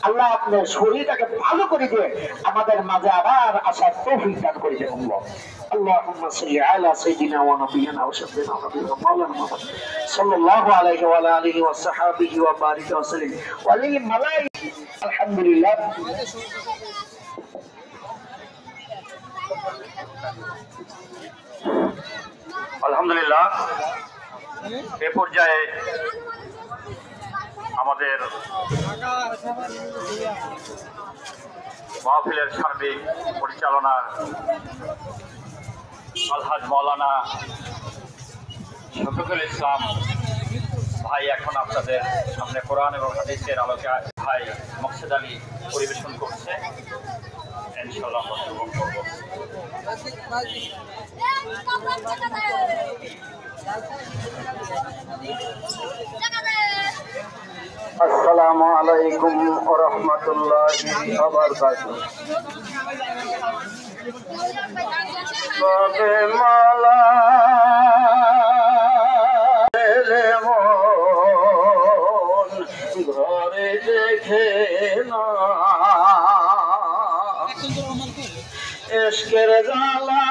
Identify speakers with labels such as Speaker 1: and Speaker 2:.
Speaker 1: আল্লাহ আপনার শরীরটাকে ভালো করে দিয়ে আমাদের মাঝে আবার আসার তৌফিক দান করে দেন আল্লাহ। اللهم صل على سيدنا ونبينا وشفينا ونبينا مولانا محمد صلى الله عليه وعلى اله وصحبه وبارك وسلم ولي الملائكه الحمد لله
Speaker 2: আলহামদুলিল্লাহ। এ পর্যায়ে আমাদের মাহফিলের সার্বিক পরিচালনা আলহাজ মাওলানা শফিকুল ইসলাম ভাই এখন আপনাদের সামনে কোরআন এবং হাদিসের আলোকে ভাই মকসুদ আলী পরিবেশন করছে। ইনশাআল্লাহ আমরা শ্রবণ করব।
Speaker 1: আসসালামু আলাইকুম ওয়া রাহমাতুল্লাহি ওয়া বারাকাতুহু। তবে মালা রে মন ঘরে দেখে না ইশকের জ্বালা